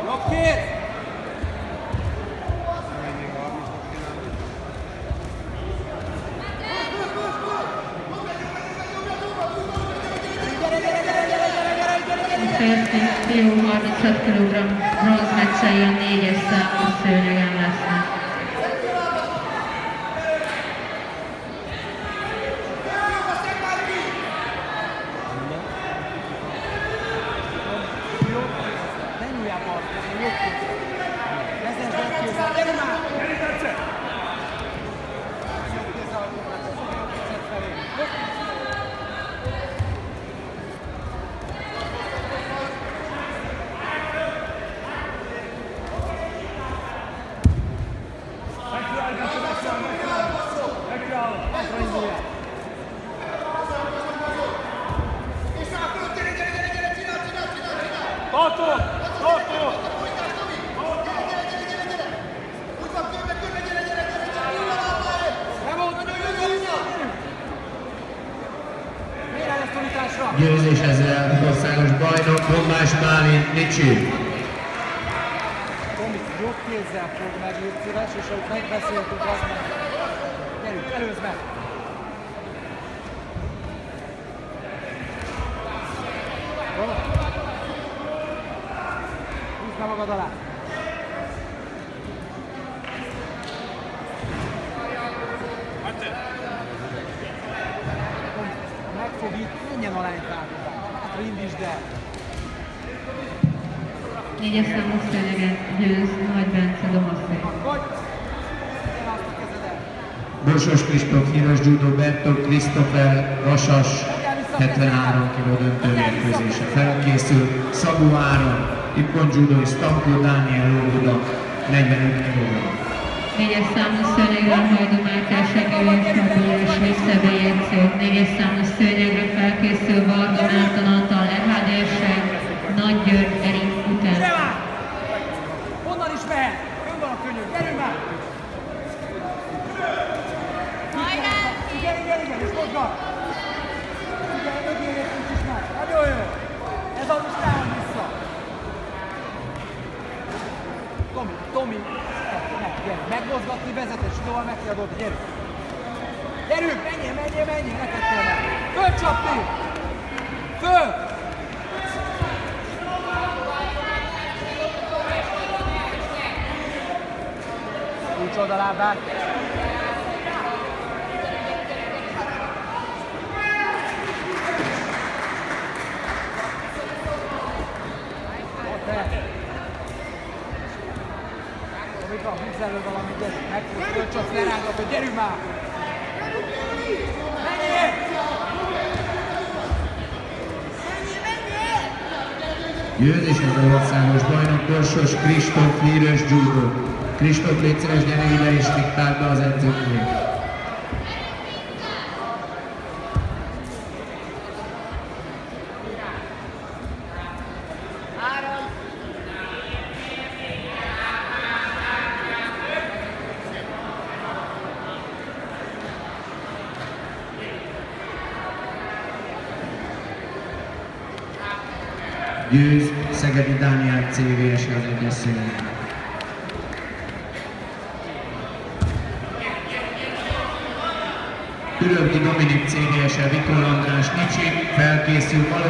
Jobb kéz! A férfi fiú 36 kg bronzmeccsei a 4-es számú szőnyegen lesznek. Győzés ezzel országos bajnok Bombás Bálint Nicsi. Tomi, jobb kézzel fog meg, légy szíves, és ahogy megbeszéltük, az meg. Gyerünk, előzd meg! Húzd meg magad alá! Megfog itt, menjen a lánytávba. Hát indítsd el! 4-es számú szőnyegen győz Nagy Bence Domaszék. Vagy! Szépen azt a kezedet! Borsos Kristóf híres judo Bertok Krisztofer Vasas 73 kg döntőmérkőzése felkészül. Szabó Áron, Ipon judo és Stankó Dániel Lóbuda 45 kg. 4-es számú szőnyegre Hajdú Mátyás Egő és Fabiás visszabejegyző. 4-es számú szőnyegre felkészül Varga Márton Antal lehádése, Nagy György Erik után. Honnan is mehet? Fönn van a könyök, gyerünk már! Igen, és mozgat! Igen, mögérjétünk is meg. Nagyon jó! Ez az is támad vissza! Tomi! Gyerünk, megmozgatni vezetés, tovább meg kell dobni, gyerünk! Gyerünk, menjél, neked kell meg! Fölcsapni! Föl! Kulcsold a lábát! Mit van, húzz elő valamit, gyerünk! Megfogsz, fölcsapsz, lerángatod, gyerünk már! Menjél! Győzés ezzel országos bajnok Borsos Kristóf híres judo. Kristóf, légy szíves, gyere ide és diktáld be az edzőknél. Győz Szegedi Dániel CVS az egyes színűen. Ürömti Dominik CDS-e Viktor András Nicsi felkészül.